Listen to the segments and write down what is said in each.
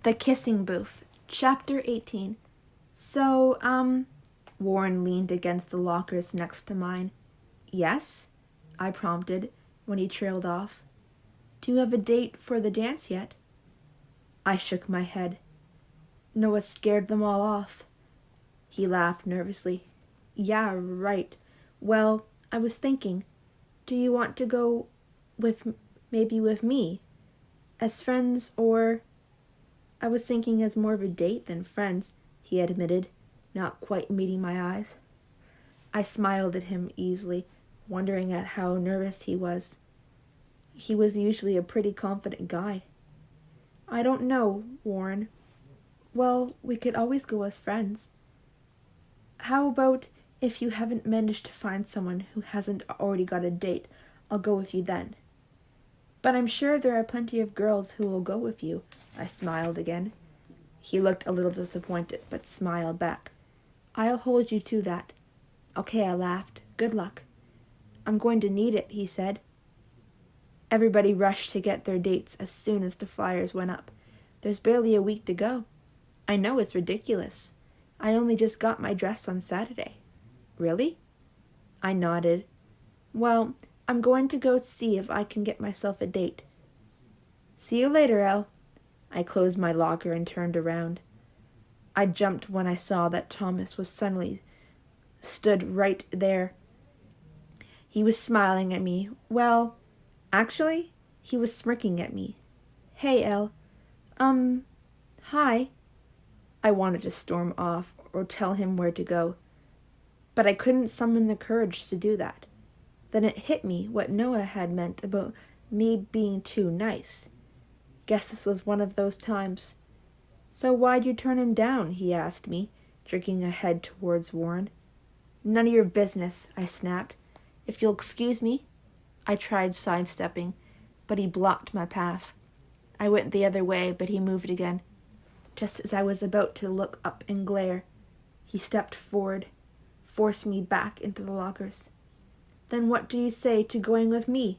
The Kissing Booth, Chapter 18. So, Warren leaned against the lockers next to mine. Yes? I prompted, when he trailed off. Do you have a date for the dance yet? I shook my head. Noah scared them all off. He laughed nervously. Yeah, right. Well, I was thinking, do you want to go maybe with me? As friends, or... I was thinking as more of a date than friends, he admitted, not quite meeting my eyes. I smiled at him easily, wondering at how nervous he was. He was usually a pretty confident guy. I don't know, Warren. Well, we could always go as friends. How about if you haven't managed to find someone who hasn't already got a date, I'll go with you then. But I'm sure there are plenty of girls who will go with you. I smiled again. He looked a little disappointed, but smiled back. I'll hold you to that. Okay, I laughed. Good luck. I'm going to need it, he said. Everybody rushed to get their dates as soon as the flyers went up. There's barely a week to go. I know it's ridiculous. I only just got my dress on Saturday. Really? I nodded. Well, I'm going to go see if I can get myself a date. See you later, Elle. I closed my locker and turned around. I jumped when I saw that Thomas was suddenly stood right there. He was smiling at me. Well, actually, he was smirking at me. Hey, Elle. Hi. I wanted to storm off or tell him where to go, but I couldn't summon the courage to do that. Then it hit me what Noah had meant about me being too nice. Guess this was one of those times. So why'd you turn him down? He asked me, jerking a head towards Warren. None of your business, I snapped. If you'll excuse me. I tried sidestepping, but he blocked my path. I went the other way, but he moved again. Just as I was about to look up and glare, he stepped forward, forced me back into the lockers. Then what do you say to going with me?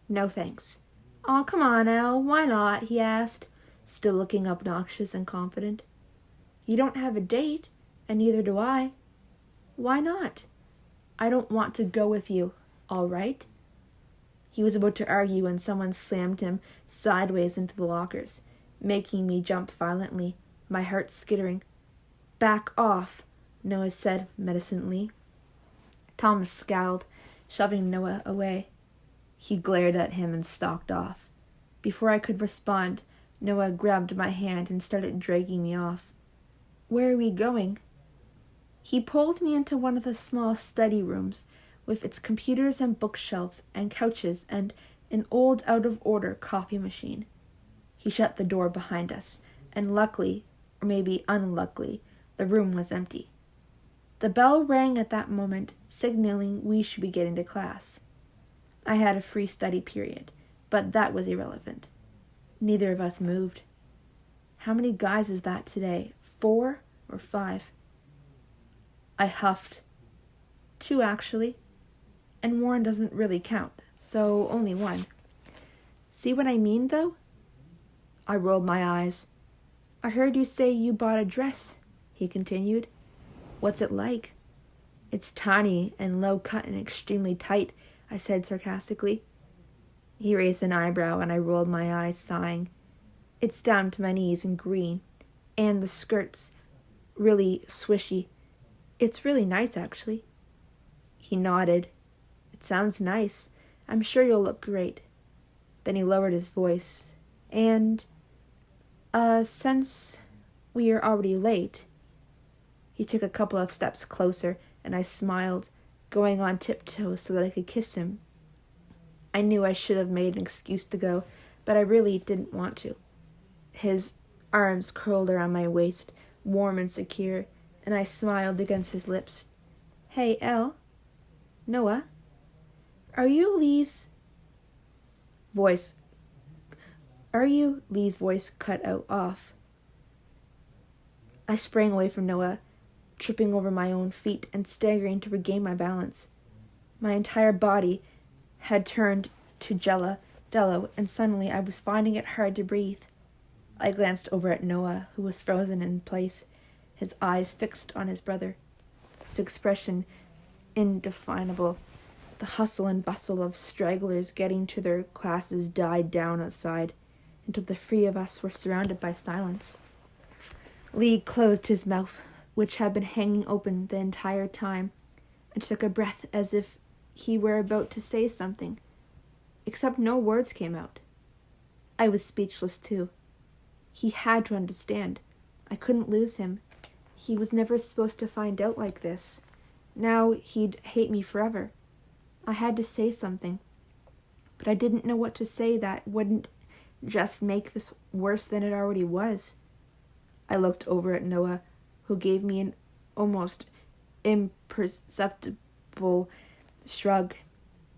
No thanks. Aw, come on, Elle, why not? He asked, still looking obnoxious and confident. You don't have a date, and neither do I. Why not? I don't want to go with you, all right? He was about to argue when someone slammed him sideways into the lockers, making me jump violently, my heart skittering. Back off, Noah said menacingly. Thomas scowled, shoving Noah away. He glared at him and stalked off. Before I could respond, Noah grabbed my hand and started dragging me off. Where are we going? He pulled me into one of the small study rooms, with its computers and bookshelves and couches and an old out-of-order coffee machine. He shut the door behind us, and luckily, or maybe unluckily, the room was empty. The bell rang at that moment, signaling we should be getting to class. I had a free study period, but that was irrelevant. Neither of us moved. How many guys is that today? 4 or 5? I huffed. 2, actually. And Warren doesn't really count, so only 1. See what I mean, though? I rolled my eyes. I heard you say you bought a dress, he continued. What's it like? It's tiny and low-cut and extremely tight, I said sarcastically. He raised an eyebrow and I rolled my eyes, sighing. It's down to my knees and green, and the skirt's really swishy. It's really nice, actually. He nodded. It sounds nice. I'm sure you'll look great. Then he lowered his voice. And, since we are already late... He took a couple of steps closer, and I smiled, going on tiptoe so that I could kiss him. I knew I should have made an excuse to go, but I really didn't want to. His arms curled around my waist, warm and secure, and I smiled against his lips. Hey, Elle? Noah? Are you Lee's voice cut out off. I sprang away from Noah, tripping over my own feet and staggering to regain my balance. My entire body had turned to jello, and suddenly I was finding it hard to breathe. I glanced over at Noah, who was frozen in place, his eyes fixed on his brother, his expression indefinable. The hustle and bustle of stragglers getting to their classes died down outside, until the three of us were surrounded by silence. Lee closed his mouth, which had been hanging open the entire time, and took a breath as if he were about to say something, except no words came out. I was speechless too. He had to understand. I couldn't lose him. He was never supposed to find out like this. Now he'd hate me forever. I had to say something, but I didn't know what to say that wouldn't just make this worse than it already was. I looked over at Noah, who gave me an almost imperceptible shrug.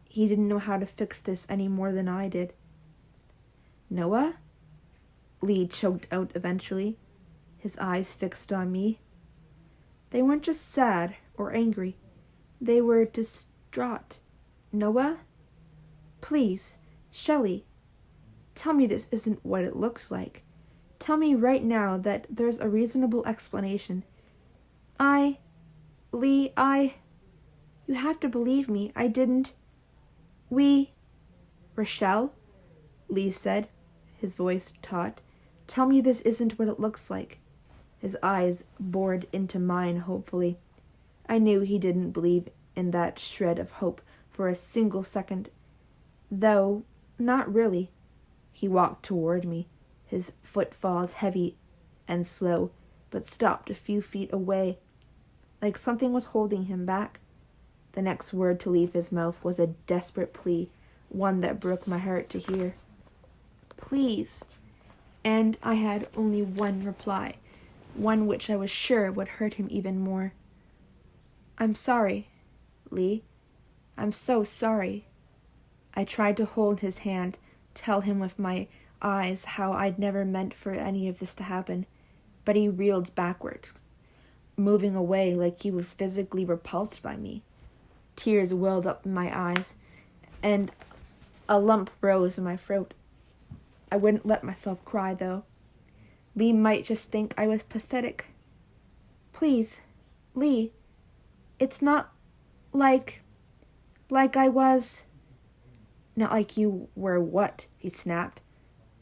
He didn't know how to fix this any more than I did. Noah? Lee choked out eventually, his eyes fixed on me. They weren't just sad or angry. They were distraught. Noah? Please, Shelley, tell me this isn't what it looks like. Tell me right now that there's a reasonable explanation. Lee, you have to believe me. I didn't. Rochelle? Lee said, his voice taut. Tell me this isn't what it looks like. His eyes bored into mine hopefully. I knew he didn't believe in that shred of hope for a single second. Though, not really. He walked toward me, his footfalls heavy and slow, but stopped a few feet away, like something was holding him back. The next word to leave his mouth was a desperate plea, one that broke my heart to hear. Please. And I had only one reply, one which I was sure would hurt him even more. I'm sorry, Lee. I'm so sorry. I tried to hold his hand, tell him with my eyes how I'd never meant for any of this to happen, but he reeled backwards, moving away like he was physically repulsed by me. Tears welled up in my eyes, and a lump rose in my throat. I wouldn't let myself cry, though. Lee might just think I was pathetic. Please, Lee, it's not like I was. Not like you were what? He snapped.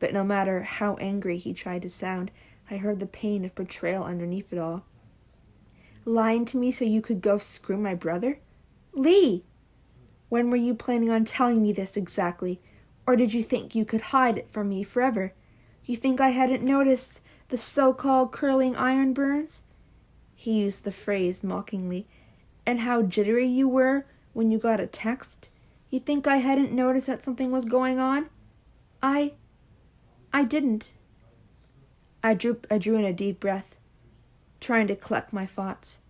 But no matter how angry he tried to sound, I heard the pain of betrayal underneath it all. Lying to me so you could go screw my brother? Lee! When were you planning on telling me this exactly? Or did you think you could hide it from me forever? You think I hadn't noticed the so-called curling iron burns? He used the phrase mockingly. And how jittery you were when you got a text? You think I hadn't noticed that something was going on? I didn't. I drew in a deep breath, trying to collect my thoughts.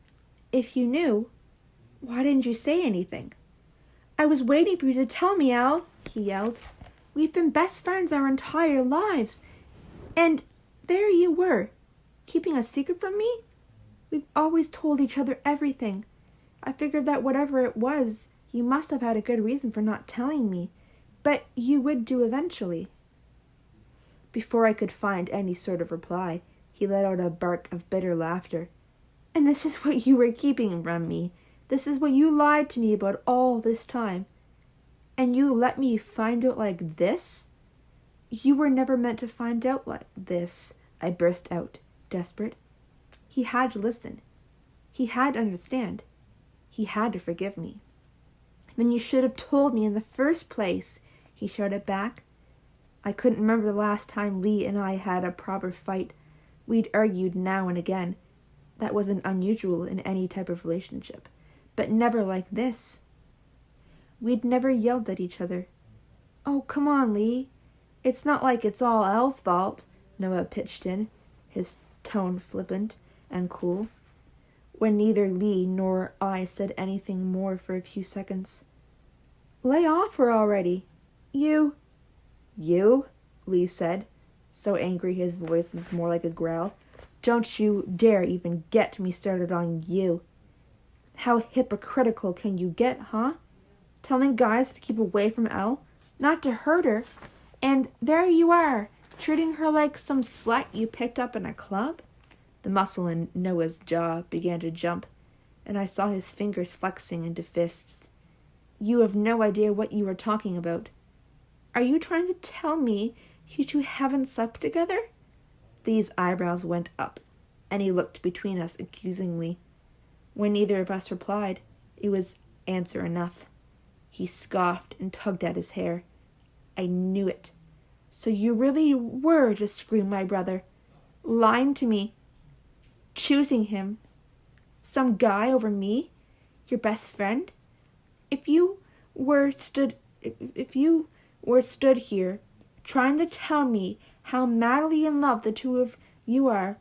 If you knew, why didn't you say anything? I was waiting for you to tell me, Elle, he yelled. We've been best friends our entire lives. And there you were, keeping a secret from me? We've always told each other everything. I figured that whatever it was, you must have had a good reason for not telling me. But you would do eventually. Before I could find any sort of reply, he let out a bark of bitter laughter. And this is what you were keeping from me. This is what you lied to me about all this time. And you let me find out like this? You were never meant to find out like this, I burst out, desperate. He had to listen. He had to understand. He had to forgive me. Then you should have told me in the first place, he shouted back. I couldn't remember the last time Lee and I had a proper fight. We'd argued now and again. That wasn't unusual in any type of relationship, but never like this. We'd never yelled at each other. Oh, come on, Lee. It's not like it's all Elle's fault, Noah pitched in, his tone flippant and cool, when neither Lee nor I said anything more for a few seconds. Lay off her already. You, Lee said, so angry his voice was more like a growl. Don't you dare even get me started on you. How hypocritical can you get, huh? Telling guys to keep away from Elle, not to hurt her, and there you are, Treating her like some slut you picked up in a club? The muscle in Noah's jaw began to jump, and I saw his fingers flexing into fists. You have no idea what you are talking about. Are you trying to tell me you two haven't slept together? Lee's eyebrows went up, and he looked between us accusingly. When neither of us replied, it was answer enough. He scoffed and tugged at his hair. I knew it. So you really were just scream my brother, lying to me, choosing him, some guy over me, your best friend? If you were stood here, trying to tell me how madly in love the two of you are,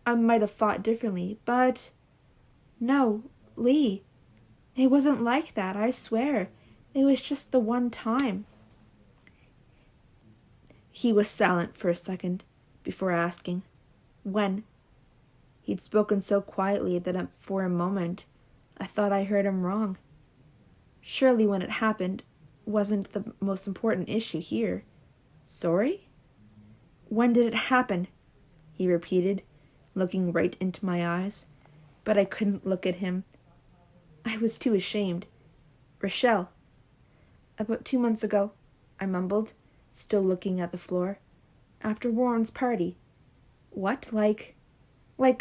I might have thought differently, but no, Lee, it wasn't like that, I swear. It was just the one time. He was silent for a second before asking, when? He'd spoken so quietly that for a moment I thought I heard him wrong. Surely when it happened wasn't the most important issue here. Sorry? When did it happen? He repeated, looking right into my eyes, but I couldn't look at him. I was too ashamed. Rochelle. About 2 months ago, I mumbled, still looking at the floor. After Warren's party. What, like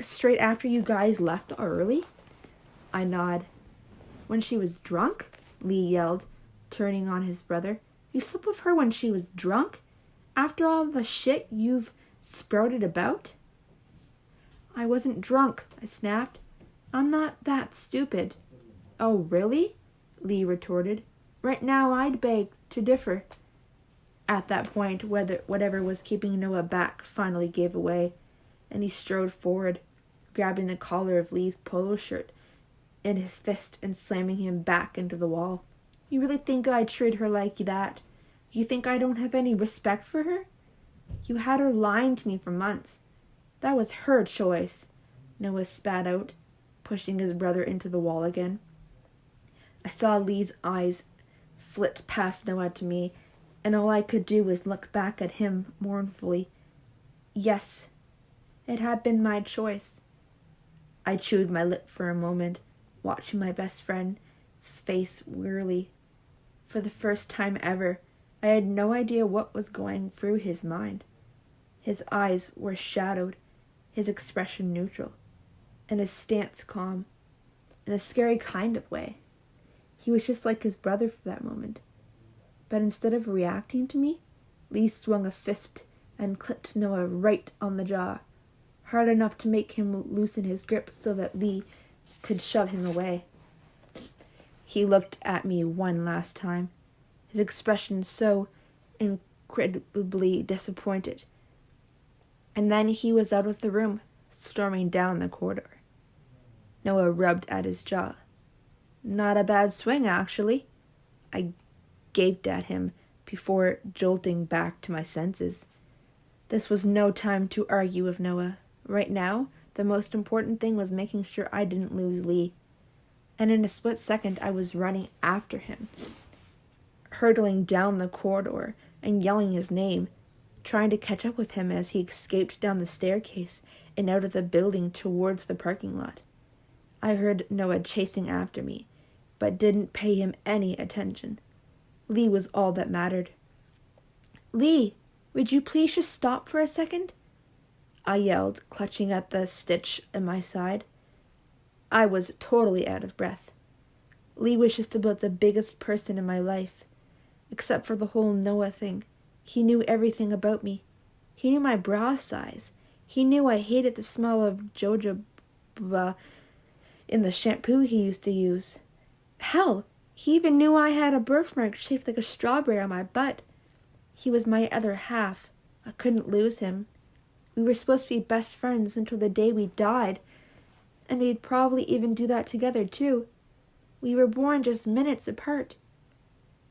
straight after you guys left early? I nodded. When she was drunk? Lee yelled, turning on his brother. You slept with her when she was drunk? After all the shit you've sprouted about? I wasn't drunk, I snapped. I'm not that stupid. Oh, really? Lee retorted. Right now I'd beg to differ. At that point, whatever was keeping Noah back finally gave way, and he strode forward, grabbing the collar of Lee's polo shirt in his fist and slamming him back into the wall. You really think I'd treat her like that? You think I don't have any respect for her? You had her lying to me for months. That was her choice, Noah spat out, pushing his brother into the wall again. I saw Lee's eyes flit past Noah to me, and all I could do was look back at him mournfully. Yes, it had been my choice. I chewed my lip for a moment, watching my best friend's face wearily. For the first time ever, I had no idea what was going through his mind. His eyes were shadowed, his expression neutral, and his stance calm, in a scary kind of way. He was just like his brother for that moment. But instead of reacting to me, Lee swung a fist and clipped Noah right on the jaw, hard enough to make him loosen his grip so that Lee could shove him away. He looked at me one last time, his expression so incredibly disappointed. And then he was out of the room, storming down the corridor. Noah rubbed at his jaw. Not a bad swing, actually. I gaped at him before jolting back to my senses. This was no time to argue with Noah. Right now, the most important thing was making sure I didn't lose Lee. And in a split second, I was running after him, hurtling down the corridor and yelling his name, trying to catch up with him as he escaped down the staircase and out of the building towards the parking lot. I heard Noah chasing after me, but didn't pay him any attention. Lee was all that mattered. Lee, would you please just stop for a second? I yelled, clutching at the stitch in my side. I was totally out of breath. Lee was just about the biggest person in my life, except for the whole Noah thing. He knew everything about me. He knew my bra size. He knew I hated the smell of jojoba in the shampoo he used to use. Hell, he even knew I had a birthmark shaped like a strawberry on my butt. He was my other half. I couldn't lose him. We were supposed to be best friends until the day we died, and we'd probably even do that together, too. We were born just minutes apart.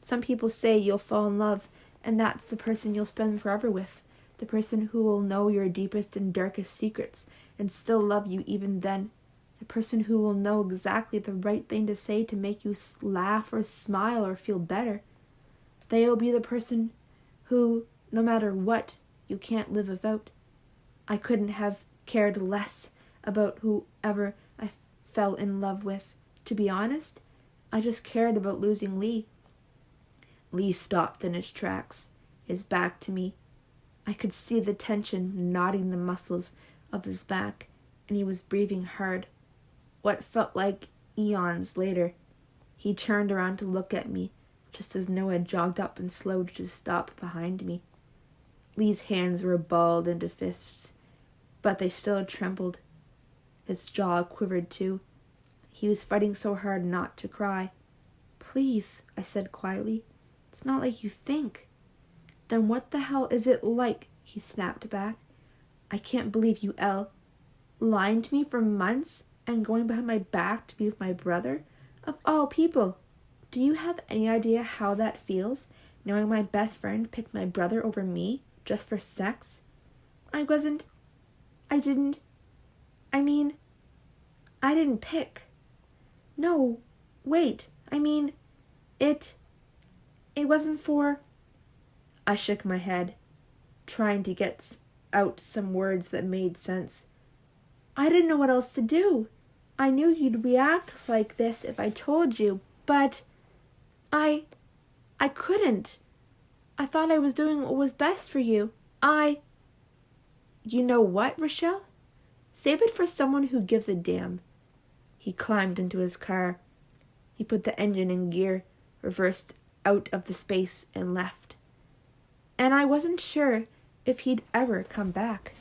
Some people say you'll fall in love, and that's the person you'll spend forever with, the person who will know your deepest and darkest secrets and still love you even then, the person who will know exactly the right thing to say to make you laugh or smile or feel better. They'll be the person who, no matter what, you can't live without. I couldn't have cared less about whoever I fell in love with. To be honest, I just cared about losing Lee. Lee stopped in his tracks, his back to me. I could see the tension knotting the muscles of his back, and he was breathing hard. What felt like eons later, he turned around to look at me, just as Noah jogged up and slowed to stop behind me. Lee's hands were balled into fists, but they still trembled. His jaw quivered too. He was fighting so hard not to cry. "Please," I said quietly. "It's not like you think." "Then what the hell is it like?" he snapped back. "I can't believe you, Elle. Lying to me for months and going behind my back to be with my brother? Of all people! Do you have any idea how that feels, knowing my best friend picked my brother over me just for sex? I didn't pick. No, wait, it wasn't for..." I shook my head, trying to get out some words that made sense. "I didn't know what else to do. I knew you'd react like this if I told you, but I couldn't. I thought I was doing what was best for you. You know what, Rochelle? Save it for someone who gives a damn." He climbed into his car. He put the engine in gear, reversed out of the space, and left. And I wasn't sure if he'd ever come back.